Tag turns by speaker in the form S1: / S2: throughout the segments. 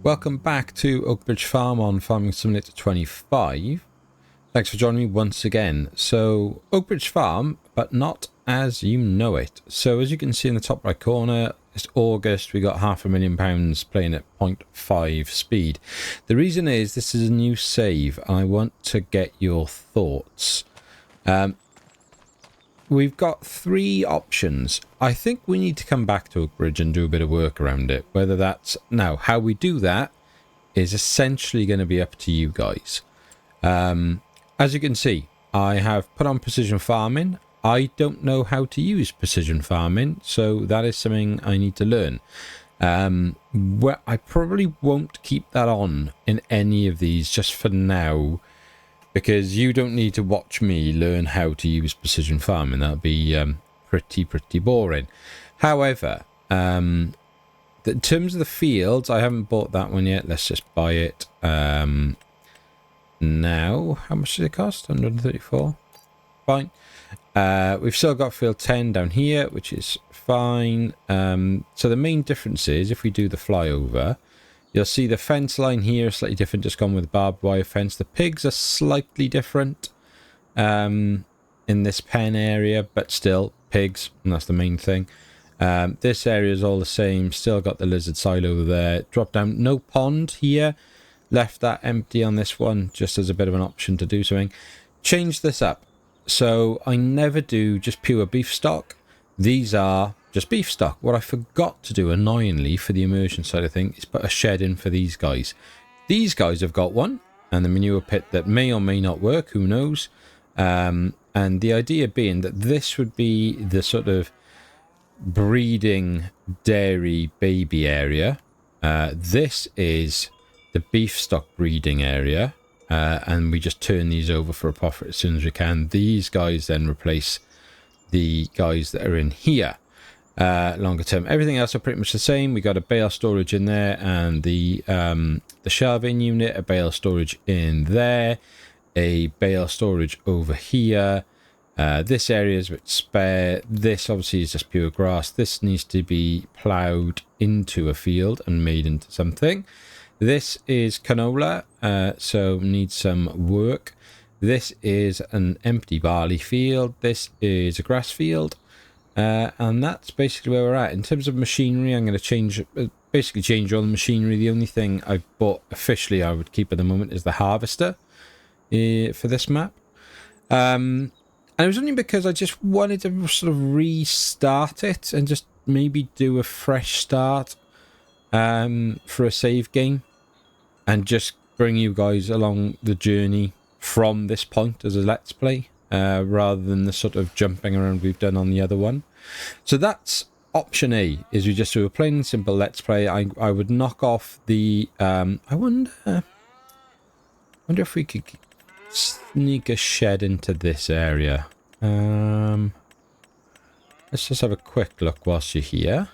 S1: Welcome back to Oakbridge Farm on Farming Simulator 25. Thanks for joining me once again. So, Oakbridge Farm, but not as you know it. So, as you can see in the top right corner, it's August. We got £500,000 playing at 0.5 speed. The reason is this is a new save. I want to get your thoughts. We've got three options. I think we need to come back to Oakbridge and do a bit of work around it. Whether that's... Now, how we do that is essentially going to be up to you guys. As you can see, I have put on precision farming. I don't know how to use precision farming, so that is something I need to learn. Well, I probably won't keep that on in any of these just for now, because you don't need to watch me learn how to use precision farming. That'll be pretty boring. However, in terms of the fields, I haven't bought that one yet. Let's just buy it now. How much does it cost? 134. Fine. We've still got field 10 down here, which is fine. So the main difference is if we do the flyover, you'll see the fence line here is slightly different, just gone with barbed wire fence. The pigs are slightly different in this pen area, but still pigs, and that's the main thing. This area is all the same, still got the lizard silo there. Drop down, no pond here. Left that empty on this one, just as a bit of an option to do something. Change this up. So I never do just pure beef stock. These are just beef stock. What I forgot to do, annoyingly, for the immersion side of things, is put a shed in for these guys. These guys have got one, and the manure pit that may or may not work, who knows. And the idea being that this would be the sort of breeding dairy baby area. This is the beef stock breeding area. And we just turn these over for a profit as soon as we can. These guys then replace the guys that are in here longer term. Everything else are pretty much the same. We got a bale storage in there, and the shelving unit, a bale storage in there, a bale storage over here. This area is a bit spare. This obviously is just pure grass. This needs to be ploughed into a field and made into something. This is canola, so needs some work. This is an empty barley field. This is a grass field. And that's basically where we're at. In terms of machinery, I'm going to basically change all the machinery. The only thing I bought officially I would keep at the moment is the harvester for this map. And it was only because I just wanted to sort of restart it and just maybe do a fresh start for a save game. And just bring you guys along the journey from this point as a let's play, rather than the sort of jumping around we've done on the other one. So that's option A, is we just do a plain and simple let's play. I would knock off the... I wonder if we could sneak a shed into this area. Let's just have a quick look whilst you're here.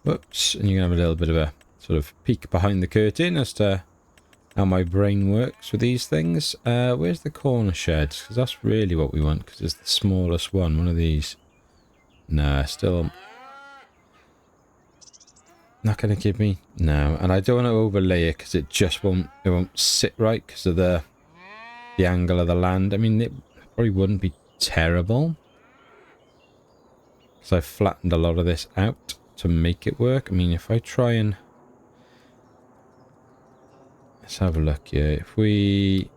S1: Whoops, and you're going to have a little bit of a sort of peek behind the curtain as to how my brain works with these things. Where's the corner sheds? Because that's really what we want, because it's the smallest one of these. Nah, still not going to give me... No, and I don't want to overlay it because it just won't sit right because of the angle of the land. I mean, it probably wouldn't be terrible, because I've flattened a lot of this out to make it work. I mean, if I try and... Let's have a look here. If we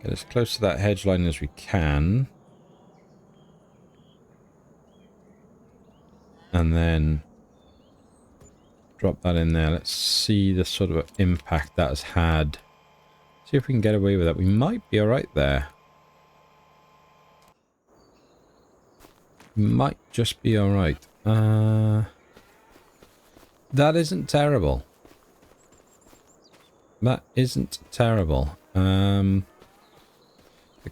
S1: get as close to that hedge line as we can, and then drop that in there, let's see the sort of impact that has had. See if we can get away with that. We might be alright there. Might just be alright. That isn't terrible. That isn't terrible. The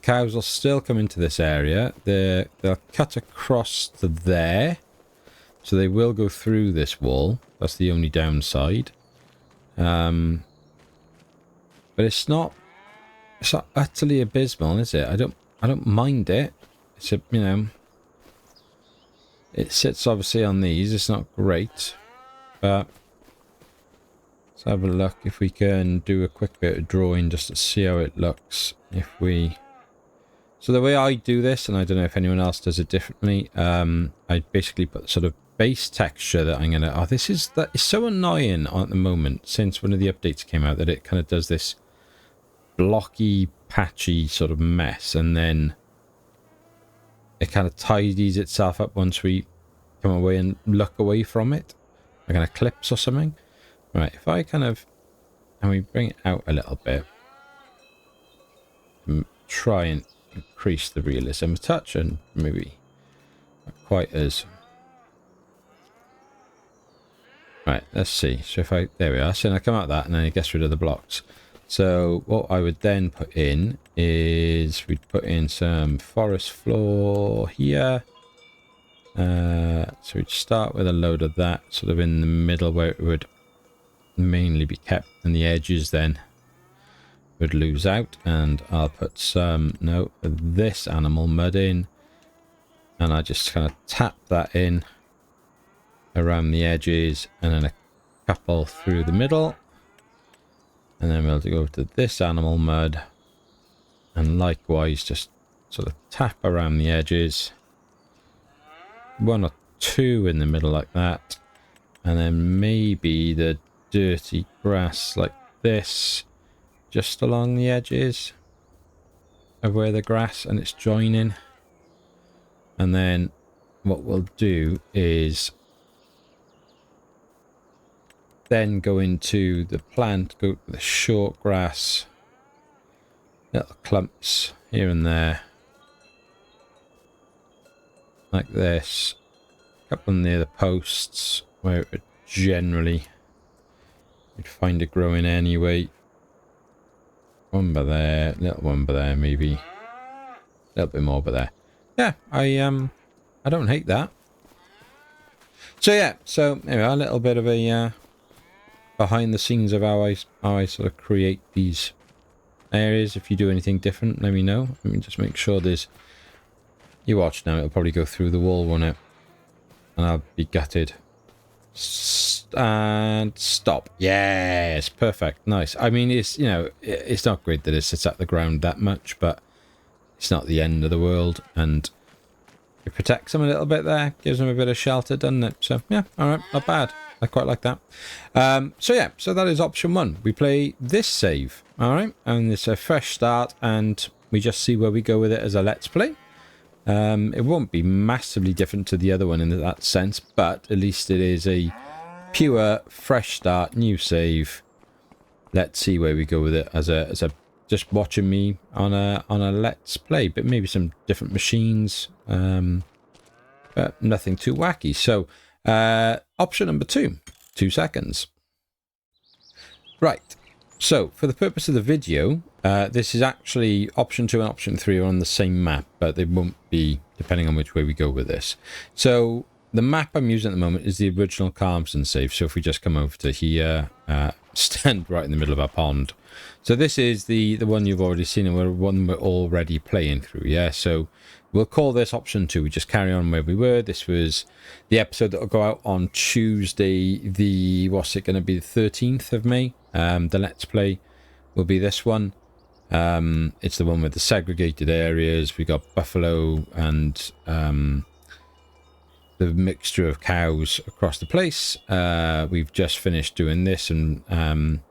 S1: cows will still come into this area. They'll cut across to there. So they will go through this wall. That's the only downside. But it's not utterly abysmal, is it? I don't mind it. It's a, you know, it sits obviously on these. It's not great, but Let's have a look if we can do a quick bit of drawing just to see how it looks. If we... So the way I do this, and I don't know if anyone else does it differently, I basically put sort of base texture that I'm going to... Oh, that is so annoying at the moment since one of the updates came out that it kind of does this blocky, patchy sort of mess, and then it kind of tidies itself up once we come away and look away from it. Like an eclipse or something. Right, if I kind of... And we bring it out a little bit. Try and increase the realism a touch, and maybe not quite as... Right, let's see. So if I... There we are. So I come out of that, and then it gets rid of the blocks. So what I would then put in is... We'd put in some forest floor here. So we'd start with a load of that sort of in the middle where it would mainly be kept, and the edges then would lose out. And I'll put some this animal mud in, and I just kind of tap that in around the edges, and then a couple through the middle, and then we'll go to this animal mud, and likewise just sort of tap around the edges, one or two in the middle like that, and then maybe the dirty grass like this just along the edges of where the grass and it's joining. And then what we'll do is then go into the plant, go to the short grass, little clumps here and there like this, a couple near the posts where it would generally you'd find it growing anyway. One by there, little one by there, maybe a little bit more by there. Yeah, I don't hate that. So yeah, so anyway, a little bit of a behind the scenes of how I sort of create these areas. If you do anything different, let me know. Let me just make sure there's... You watch now, it'll probably go through the wall, won't it? And I'll be gutted. And stop. Yes, perfect. Nice. I mean, it's, you know, it's not great that it sits at the ground that much, but it's not the end of the world, and it protects them a little bit there, gives them a bit of shelter, doesn't it? So yeah, all right, not bad. I quite like that. So yeah, so that is option one. We play this save, all right, and it's a fresh start, and we just see where we go with it as a let's play. It won't be massively different to the other one in that sense, but at least it is a pure fresh start, new save. Let's see where we go with it as a just watching me on a let's play, but maybe some different machines, but nothing too wacky. So option number 2 seconds. Right, so for the purpose of the video, this is actually option 2 and option 3 are on the same map, but they won't be depending on which way we go with this. So the map I'm using at the moment is the original Calmsden save. So if we just come over to here, stand right in the middle of our pond. So this is the one you've already seen, and we're already playing through. Yeah, so we'll call this option 2. We just carry on where we were. This was the episode that will go out on Tuesday, what's it going to be, the 13th of May. The let's play will be this one. It's the one with the segregated areas. We got buffalo and the mixture of cows across the place. We've just finished doing this and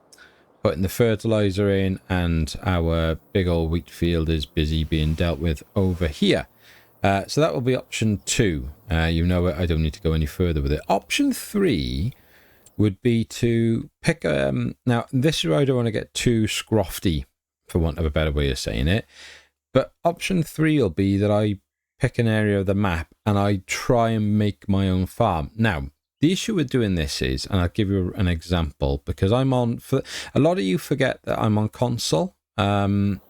S1: putting the fertilizer in, and our big old wheat field is busy being dealt with over here. So that will be option 2. You know it, I don't need to go any further with it. Option 3 would be to pick now this is where I don't want to get too scrofty, for want of a better way of saying it, but option 3 will be that I pick an area of the map and I try and make my own farm. Now the issue with doing this is, and I'll give you an example, because I'm on, for a lot of you forget that I'm on console and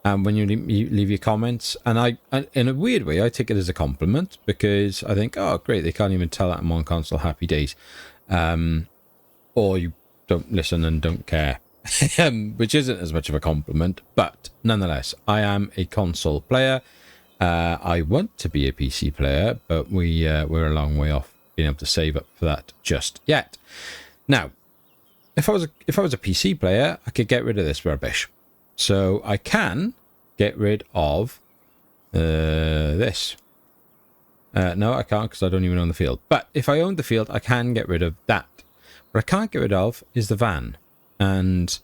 S1: when you leave your comments, and in a weird way I take it as a compliment, because I think, oh great, they can't even tell that I'm on console, happy days. Or you don't listen and don't care, which isn't as much of a compliment, but nonetheless, I am a console player. I want to be a PC player, but we're a long way off being able to save up for that just yet. Now, if I was a PC player, I could get rid of this rubbish. So I can get rid of this. No, I can't because I don't even own the field. But if I owned the field, I can get rid of that. What I can't get rid of is the van. And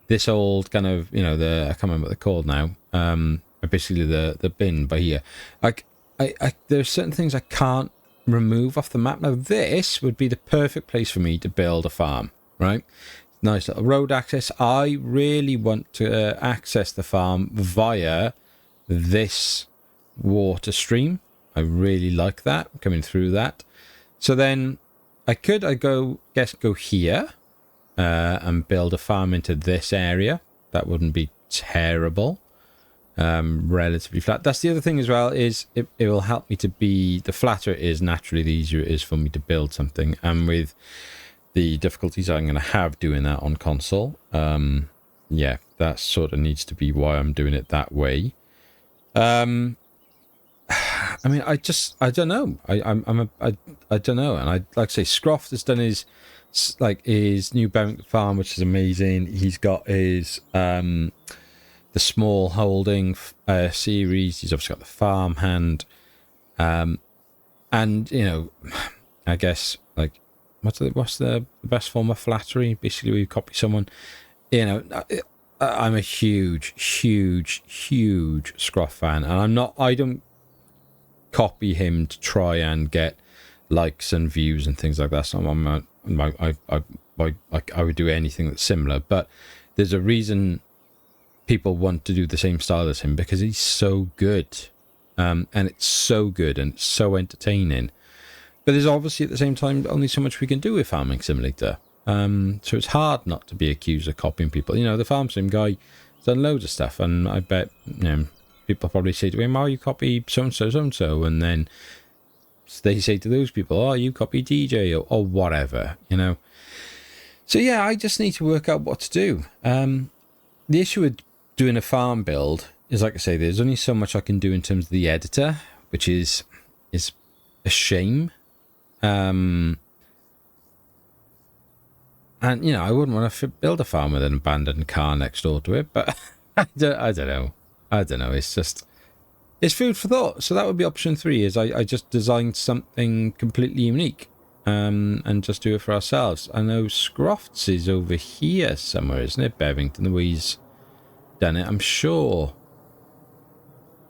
S1: this old kind of, you know, I can't remember what they're called now. Basically the bin by here. Like, there's certain things I can't remove off the map. Now, this would be the perfect place for me to build a farm, right? Nice little road access. I really want to access the farm via this water stream. I really like that, coming through that. So then I go here and build a farm into this area. That wouldn't be terrible. Relatively flat. That's the other thing as well, is it will help me to be, the flatter it is, naturally the easier it is for me to build something. And with the difficulties I'm going to have doing that on console, yeah, that sort of needs to be why I'm doing it that way. I mean, I don't know. I don't know. And I like to say, Scroft has done his new Barrington farm, which is amazing. He's got his the small holding series. He's obviously got the farm hand, and you know, I guess like what's the best form of flattery? Basically, we copy someone. You know, I'm a huge Scroff fan, and I don't copy him to try and get likes and views and things like that. So I would do anything that's similar, but there's a reason people want to do the same style as him, because he's so good, and it's so good and it's so entertaining. But there's obviously at the same time only so much we can do with Farming Simulator, so it's hard not to be accused of copying people. You know, the Farm Sim guy has done loads of stuff, and I bet, you know, people probably say to him, "Oh, you copy so and so," and then they say to those people, "Oh, you copy DJ," or whatever, you know. So yeah, I just need to work out what to do. The issue with doing a farm build is, like I say, there's only so much I can do in terms of the editor, which is a shame. And you know, I wouldn't want to build a farm with an abandoned car next door to it, but I don't know. It's food for thought. So that would be option 3, is I just designed something completely unique, and just do it for ourselves. I know Scrofts is over here somewhere, isn't it? Bevington, the way he's done it. I'm sure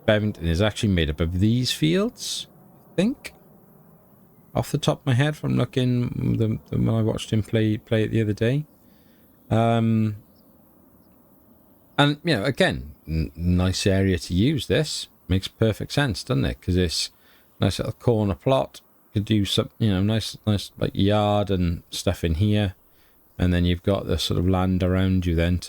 S1: Bevington is actually made up of these fields, I think. Off the top of my head from looking when I watched him play it the other day. And, you know, again, nice area to use this. Makes perfect sense, doesn't it? Because it's nice little corner plot. Could do some, you know, nice like yard and stuff in here. And then you've got the sort of land around you then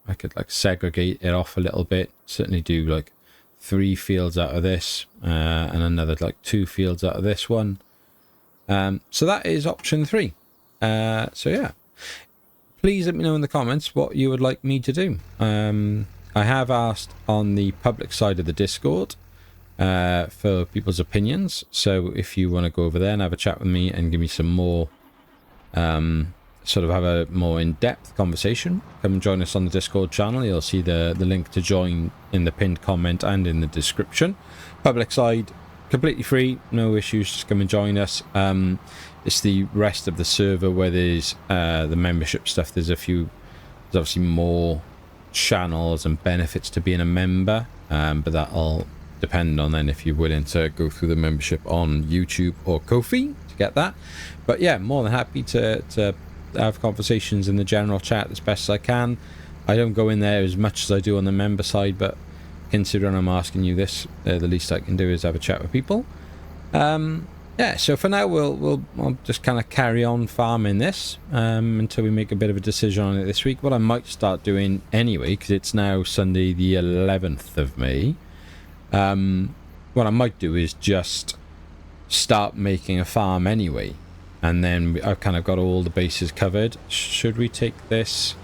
S1: I could like segregate it off a little bit. Certainly do like 3 fields out of this, and another like 2 fields out of this one. So that is option 3. So yeah, please let me know in the comments what you would like me to do. I have asked on the public side of the Discord for people's opinions. So if you want to go over there and have a chat with me and give me some more, sort of have a more in-depth conversation, come and join us on the Discord channel. You'll see the link to join in the pinned comment and in the description. Public side, completely free, no issues, just come and join us. It's the rest of the server where there's the membership stuff. There's obviously more channels and benefits to being a member, but that'll depend on then if you're willing to go through the membership on YouTube or Ko-fi to get that. But yeah, more than happy to have conversations in the general chat as best as I can. I don't go in there as much as I do on the member side, but considering I'm asking you this, the least I can do is have a chat with people. Yeah, so for now I'll just kind of carry on farming this until we make a bit of a decision on it this week. What I might start doing anyway, because it's now Sunday the 11th of May, what I might do is just start making a farm anyway, and then I've kind of got all the bases covered. Should we take this?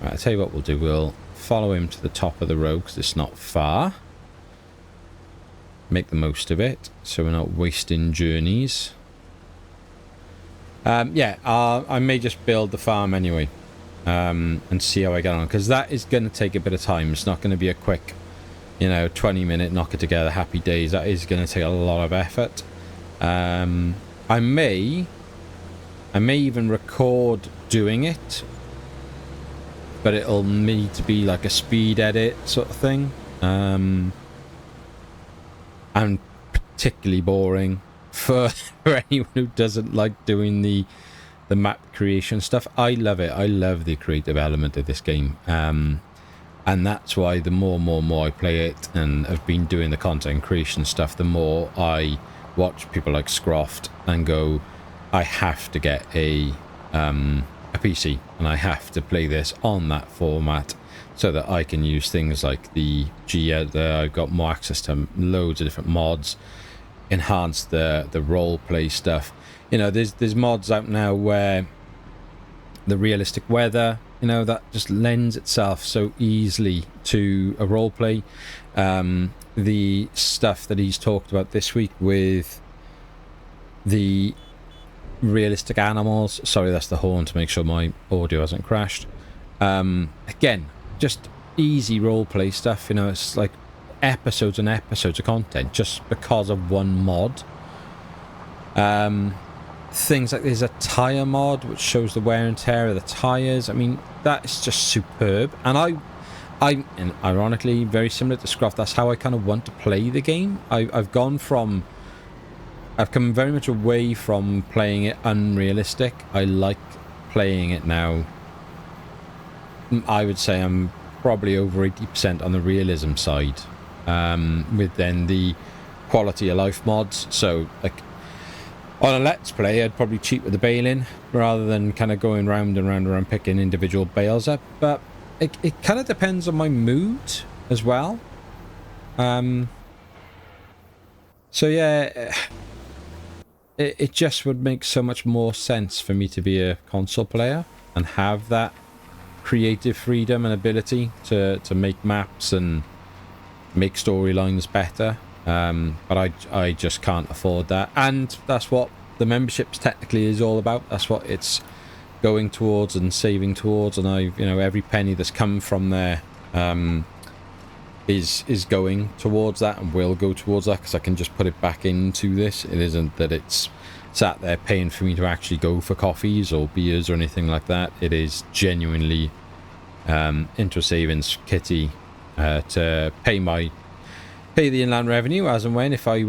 S1: Right, I'll tell you what we'll do. We'll follow him to the top of the road because it's not far. Make the most of it so we're not wasting journeys. Yeah, I may just build the farm anyway. and see how I get on, because that is going to take a bit of time. It's not going to be a quick, 20-minute knock it together happy days. That is going to take a lot of effort. I may even record doing it, but it'll need to be like a speed edit sort of thing, and particularly boring for anyone who doesn't like doing the map creation stuff. I love it. I love the creative element of this game, and that's why the more I play it and have been doing the content creation stuff, the more I watch people like Scroft and go, I have to get a PC, and I have to play this on that format so that I can use things like the G-Editor. I've got more access to loads of different mods, enhance the role play stuff. There's mods out now where the realistic weather, that just lends itself so easily to a role play. The stuff that he's talked about this week with the realistic animals, sorry, that's the horn to make sure my audio hasn't crashed. Again, just easy role play stuff. It's like episodes and episodes of content just because of one mod. Things like there's a tire mod which shows the wear and tear of the tires. I mean, that is just superb. And and ironically, very similar to Scruff, that's how I kind of want to play the game. I've come very much away from playing it unrealistic. I like playing it now. I would say I'm probably over 80% on the realism side, with then the quality of life mods. So like on a Let's Play, I'd probably cheat with the bailing rather than kind of going round and round and round picking individual bales up. But it kind of depends on my mood as well. So yeah, it just would make so much more sense for me to be a console player and have that creative freedom and ability to make maps and make storylines better. But I just can't afford that, and that's what the memberships technically is all about. That's what it's going towards and saving towards, and every penny that's come from there is going towards that and will go towards that, because I can just put it back into this. It isn't that it's sat there paying for me to actually go for coffees or beers or anything like that. It is genuinely into a savings kitty to pay the inland revenue as and when, if I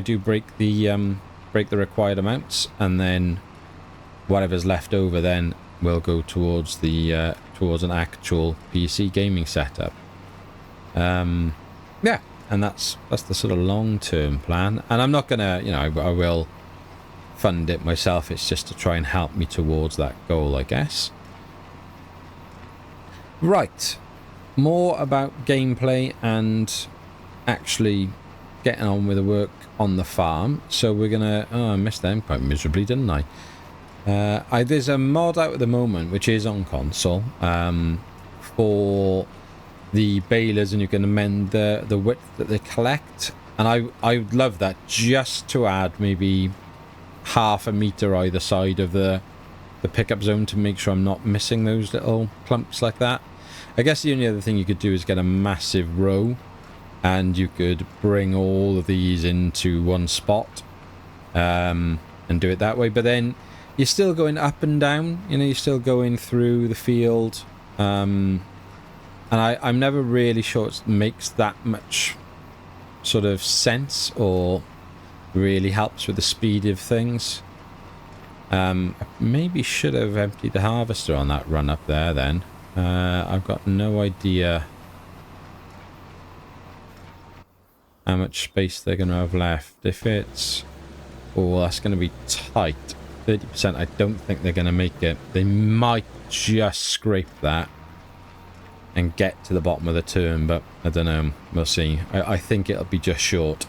S1: do break the required amounts, and then whatever's left over then will go towards towards an actual PC gaming setup. Yeah, and that's the sort of long-term plan, and I'm not gonna, I will fund it myself. It's just to try and help me towards that goal, I guess. Right, more about gameplay and actually getting on with the work on the farm. So we're gonna, I missed them quite miserably, didn't I? There's a mod out at the moment which is on console for the balers, and you can amend the width that they collect, and I would love that, just to add maybe half a meter either side of the pickup zone to make sure I'm not missing those little clumps like that. I guess the only other thing you could do is get a massive row, and you could bring all of these into one spot and do it that way. But then you're still going up and down, you're still going through the field, and I'm never really sure it makes that much sort of sense or really helps with the speed of things. I maybe should have emptied the harvester on that run up there then. I've got no idea how much space they're going to have left. If it's... oh, that's going to be tight. 30%, I don't think they're going to make it. They might just scrape that and get to the bottom of the turn, but I don't know. We'll see. I think it'll be just short.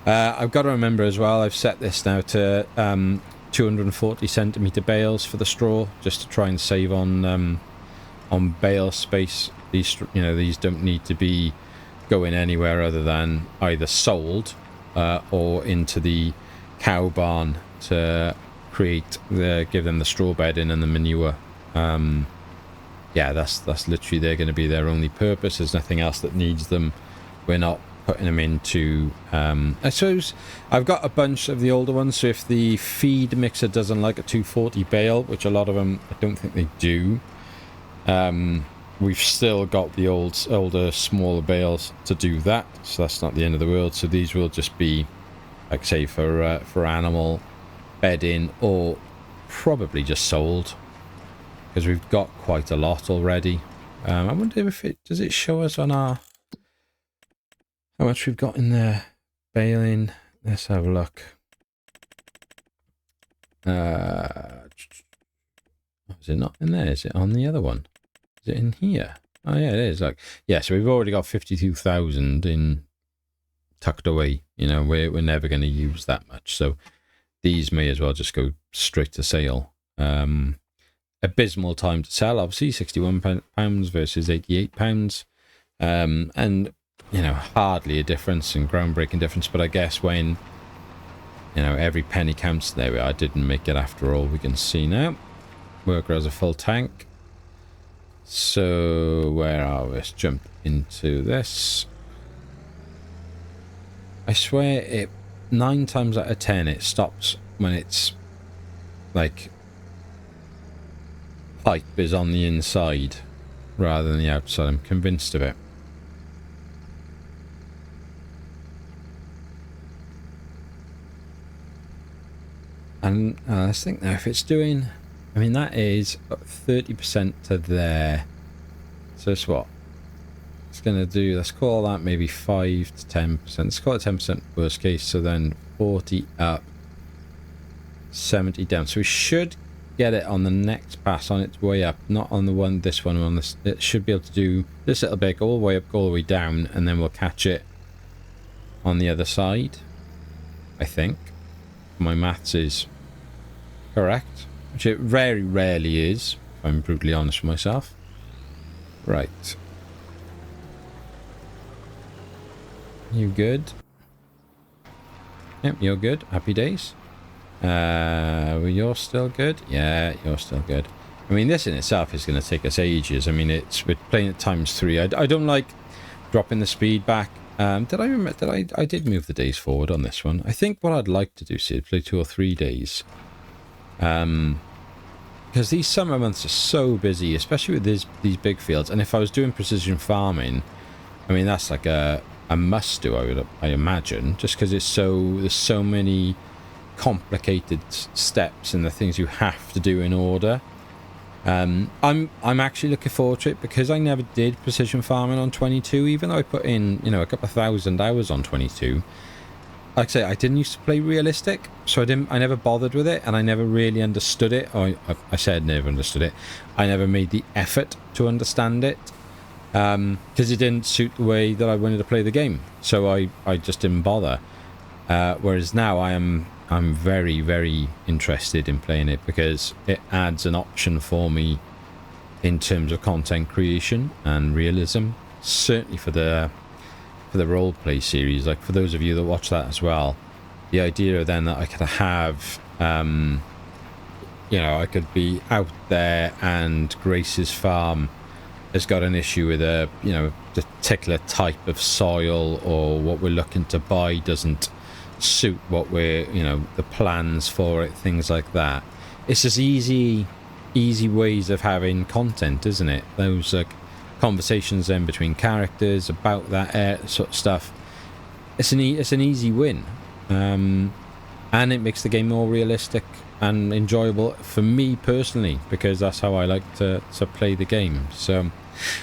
S1: I've got to remember as well, I've set this now to 240 centimetre bales for the straw, just to try and save on bale space. These don't need to be going anywhere other than either sold or into the cow barn to give them the straw bedding and the manure. yeah, that's literally they're going to be their only purpose. There's nothing else that needs them. We're not putting them into I suppose I've got a bunch of the older ones, so if the feed mixer doesn't like a 240 bale, which a lot of them I don't think they do, we've still got the older smaller bales to do that, so that's not the end of the world. So these will just be, like say, for animal bedding, or probably just sold, because we've got quite a lot already. I wonder if does it show us on our how much we've got in there baling. Let's have a look. Is it not in there? Is it on the other one? Is it in here? Oh yeah, it is. Like, yeah, so we've already got 52,000 in tucked away. You know, we're never going to use that much, so these may as well just go straight to sale. Abysmal time to sell, obviously, £61 versus £88. And you know, hardly a difference and groundbreaking difference, but I guess when, you know, every penny counts. There we are. I didn't make it after all. We can see now. Worker has a full tank. So where are we? Let's jump into this. I swear it 9 times out of 10 it stops when it's like pipe is on the inside rather than the outside. I'm convinced of it. And let's think now, if it's doing, I mean, that is 30% to there. So it's what? It's going to do, let's call that maybe 5 to 10%. Let's call it 10% worst case. So then 40 up, 70 down. So we should get it on the next pass on its way up, not on the one, this one, on this. It should be able to do this little bit, go all the way up, go all the way down, and then we'll catch it on the other side, I think. My maths is correct, which it very rarely is, if I'm brutally honest with myself. Right. You good? Yep, you're good. Happy days. You're still good? Yeah, you're still good. I mean, this in itself is going to take us ages. I mean, we're playing at ×3. I don't like dropping the speed back. Did I remember that I did move the days forward on this one? I think what I'd like to do is play 2 or 3 days. Because these summer months are so busy, especially with these big fields. And if I was doing precision farming, I mean, that's like a must do, I imagine, just because there's so many complicated steps and the things you have to do in order. I'm actually looking forward to it, because I never did precision farming on 22, even though I put in, you know, a couple of 1,000 hours on 22. Like I say, I didn't used to play realistic, so I never bothered with it, and I never really understood it. I said never understood it. I never made the effort to understand it, because it didn't suit the way that I wanted to play the game. So I just didn't bother. Whereas now I'm very, very interested in playing it, because it adds an option for me in terms of content creation and realism. Certainly for the roleplay series, like for those of you that watch that as well, the idea then that I could have, you know, I could be out there and Grace's farm has got an issue with a, you know, particular type of soil, or what we're looking to buy doesn't suit what we're, you know, the plans for it, things like that. It's just easy ways of having content, isn't it? Those conversations then between characters about that sort of stuff. It's an easy win, and it makes the game more realistic and enjoyable for me personally, because that's how I like to play the game. So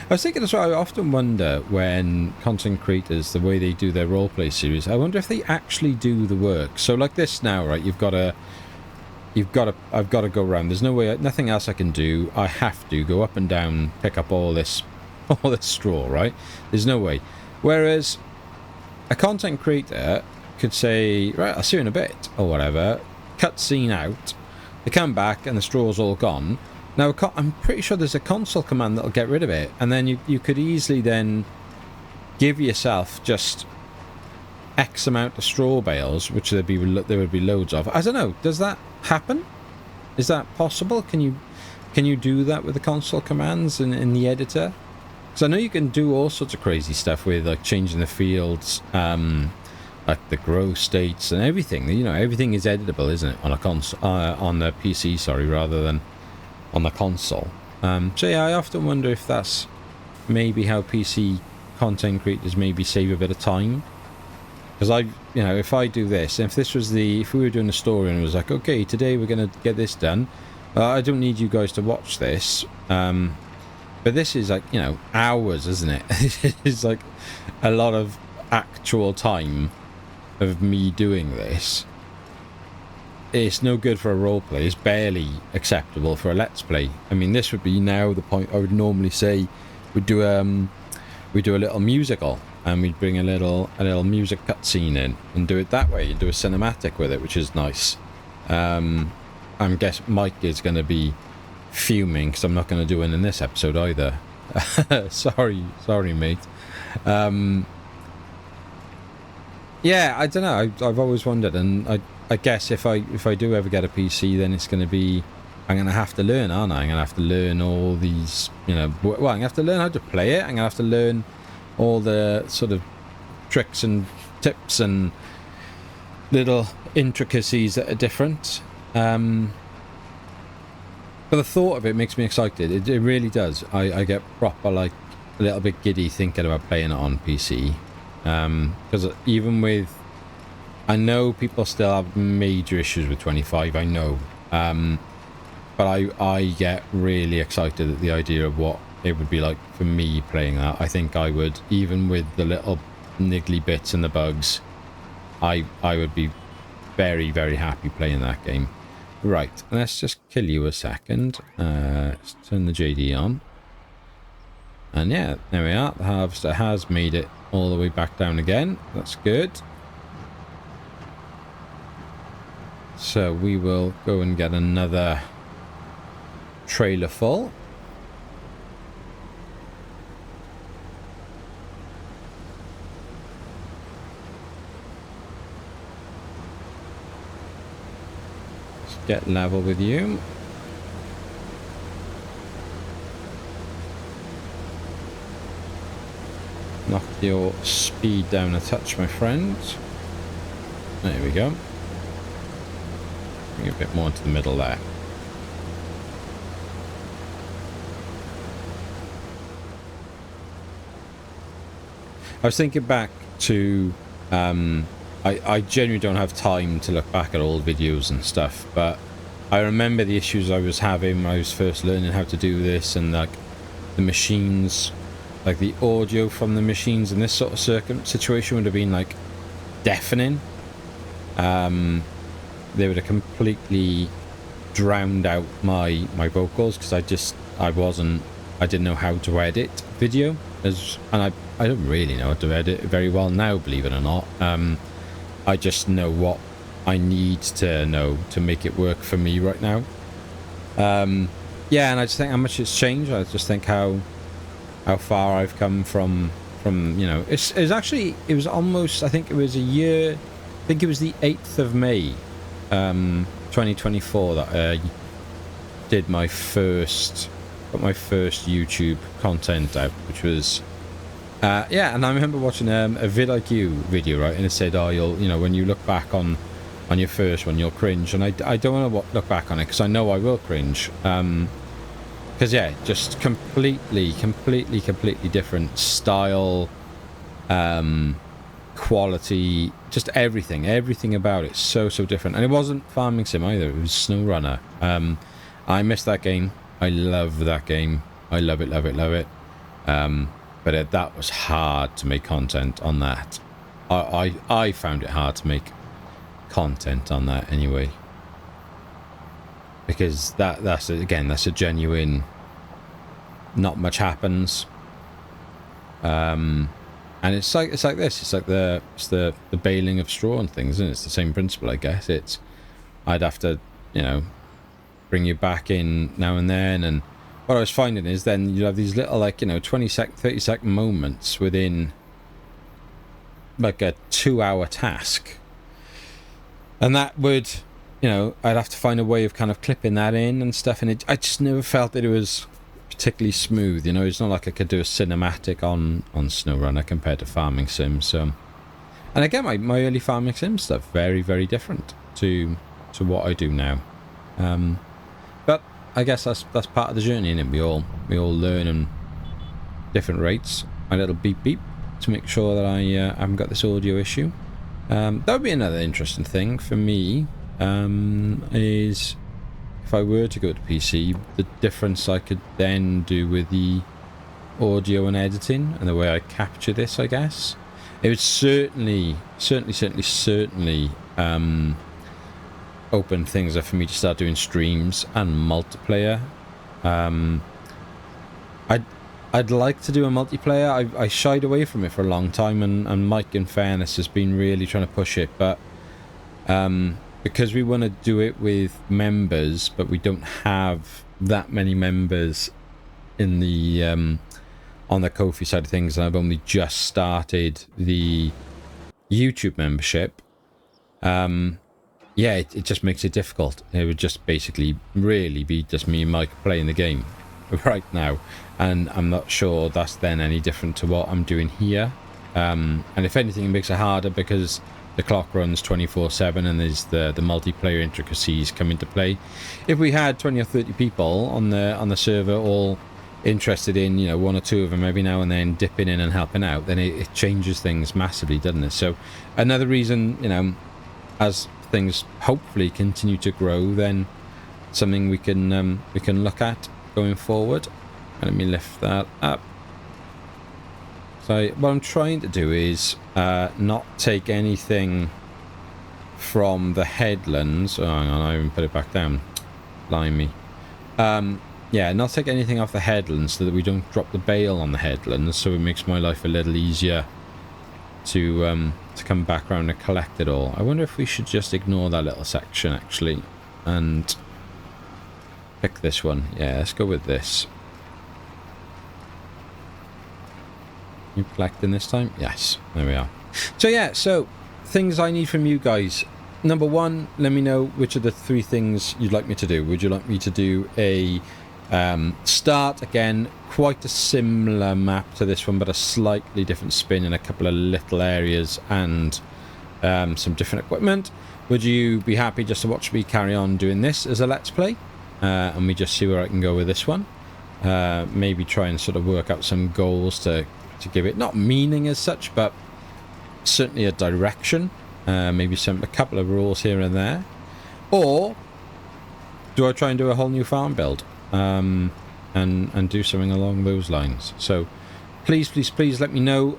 S1: I was thinking as well, I often wonder when content creators, the way they do their roleplay series, I wonder if they actually do the work. So like this now, right, I've got to go around. There's no way, nothing else I can do. I have to go up and down, pick up all this straw, right? There's no way. Whereas a content creator could say, right, I'll see you in a bit, or whatever, cut scene out, they come back and the straw's all gone. Now, I'm pretty sure there's a console command that'll get rid of it, and then you could easily then give yourself just X amount of straw bales, which there would be loads of. I don't know, does that happen? Is that possible? Can can you do that with the console commands in the editor? Because I know you can do all sorts of crazy stuff with like changing the fields, like the grow states and everything. You know, everything is editable, isn't it, on a console, on the PC, sorry, rather than on the console. So yeah, I often wonder if that's maybe how PC content creators maybe save a bit of time. Because you know, if I do this, if we were doing a story and it was like, okay, today we're going to get this done, I don't need you guys to watch this. But this is like, you know, hours, isn't it? It's like a lot of actual time of me doing this. It's no good for a roleplay. It's barely acceptable for a let's play. I mean, this would be now the point I would normally say we'd do a little musical, and we'd bring a little music cutscene in and do it that way, and do a cinematic with it, which is nice. I guess Mike is going to be fuming because I'm not going to do it in this episode either. sorry, mate. Yeah, I don't know. I've always wondered, and I guess if I do ever get a PC, then it's going to be, I'm going to have to learn, aren't I? I'm going to have to learn all these, you know, well, I'm going to have to learn how to play it. I'm going to have to learn all the sort of tricks and tips and little intricacies that are different. But the thought of it makes me excited. It really does. I get proper, like, a little bit giddy thinking about playing it on PC. Because even with, I know people still have major issues with 25, I know. But I get really excited at the idea of what it would be like for me playing that. I think I would, even with the little niggly bits and the bugs, I would be very, very happy playing that game. Right, let's just kill you a second. Let's turn the JD on. And yeah, there we are. The harvester has made it all the way back down again. That's good. So we will go and get another trailer full. Let's get level with you. Knock your speed down a touch, my friend. There we go. Bring a bit more into the middle there. I was thinking back to, I genuinely don't have time to look back at old videos and stuff, but I remember the issues I was having when I was first learning how to do this, and like the machines, like the audio from the machines in this sort of situation would have been like deafening. They would have completely drowned out my vocals, because I didn't know how to edit video, and I don't really know how to edit it very well now, believe it or not. I just know what I need to know to make it work for me right now. Yeah, and I just think how much it's changed. I just think how far I've come from you know, it was almost, I think it was a year, I think it was the 8th of May 2024 that I did my first YouTube content out, which was yeah. And I remember watching a vidIQ video, right, and it said, oh, you know, when you look back on your first one, you'll cringe. And I don't want to look back on it, because I know I will cringe. Because yeah, just completely different style, quality, just everything about it, so different. And it wasn't Farming Sim either, it was SnowRunner. I missed that game. I love that game. I love it. But that was hard to make content on that. I found it hard to make content on that anyway, because that's a genuine, not much happens. And it's like this. It's like the baling of straw and things, and it's the same principle, I guess. I'd have to, you know, bring you back in now and then, and what I was finding is then you have these little, like, you know, 20-second, 30-second moments within like a 2-hour task, and that would, you know, I'd have to find a way of kind of clipping that in and stuff, and I just never felt that it was particularly smooth. You know, it's not like I could do a cinematic on SnowRunner compared to Farming Sim. So, and again, my early Farming Sim stuff very, very different to what I do now. But I guess that's part of the journey, and we all learn in different rates. My little beep beep to make sure that I haven't got this audio issue. That would be another interesting thing for me. Is if I were to go to PC, the difference I could then do with the audio and editing and the way I capture this, I guess. It would certainly open things up for me to start doing streams and multiplayer. I'd like to do a multiplayer. I shied away from it for a long time, and Mike, in fairness, has been really trying to push it, but because we want to do it with members, but we don't have that many members in the on the Ko-fi side of things, and I've only just started the YouTube membership. Yeah, it just makes it difficult. It would just basically really be just me and Mike playing the game right now, and I'm not sure that's then any different to what I'm doing here. And if anything, it makes it harder because the clock runs 24/7 and there's the multiplayer intricacies come into play. If we had 20 or 30 people on the server all interested in, you know, one or two of them every now and then dipping in and helping out, then it changes things massively, doesn't it? So another reason, you know, as things hopefully continue to grow, then something we can look at going forward. And let me lift that up. So what I'm trying to do is not take anything from the headlands. Oh, hang on, I even put it back down. Blimey. Yeah, not take anything off the headlands so that we don't drop the bale on the headlands, so it makes my life a little easier to come back around and collect it all. I wonder if we should just ignore that little section, actually, and pick this one. Yeah, let's go with this. You collecting this time? Yes, there we are. So yeah, so things I need from you guys. Number one, let me know which of the three things you'd like me to do. Would you like me to do a start again, quite a similar map to this one, but a slightly different spin in a couple of little areas and some different equipment? Would you be happy just to watch me carry on doing this as a let's play, and we just see where I can go with this one? Maybe try and sort of work out some goals to give it, not meaning as such, but certainly a direction. Maybe a couple of rules here and there. Or do I try and do a whole new farm build and do something along those lines? So please let me know.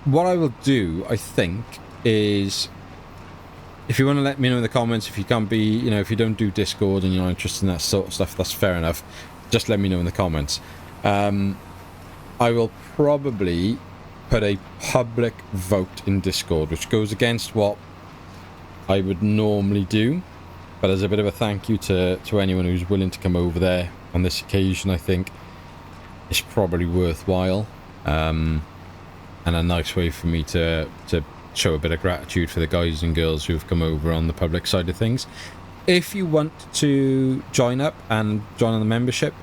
S1: What I will do, I think, is if you want to let me know in the comments, if you can't be, you know, if you don't do Discord and you're not interested in that sort of stuff, that's fair enough. Just let me know in the comments. I will probably put a public vote in Discord, which goes against what I would normally do, but as a bit of a thank you to anyone who's willing to come over there on this occasion, I think it's probably worthwhile, and a nice way for me to show a bit of gratitude for the guys and girls who have come over on the public side of things. If you want to join up and join on the membership,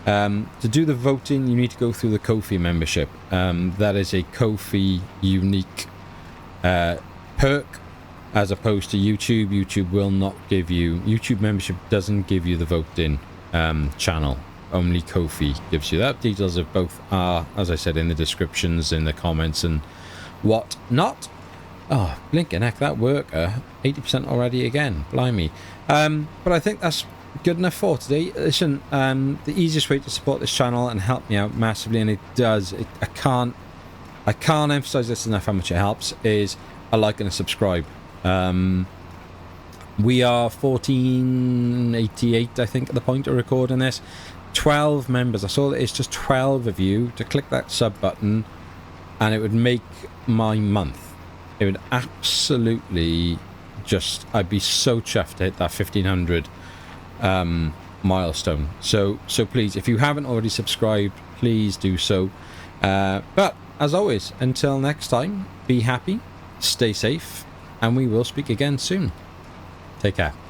S1: to do the voting, you need to go through the Ko-fi membership. That is a Ko-fi unique perk, as opposed to YouTube. YouTube will not give you, YouTube membership doesn't give you the voting channel. Only Ko-fi gives you that. Details of both are, as I said, in the descriptions, in the comments and what not. Oh, blinking heck, that worker 80% already again. Blimey. But I think that's good enough for today. Listen, the easiest way to support this channel and help me out massively, and it does, I can't emphasize this enough how much it helps, is a like and a subscribe. We are 1488, I think, at the point of recording this. 12 members. That's all it is, just 12 of you to click that sub button, and it would make my month. It would absolutely just, I'd be so chuffed to hit that 1500 milestone. So please, if you haven't already subscribed, please do so. But as always, until next time, be happy, stay safe, and we will speak again soon. Take care.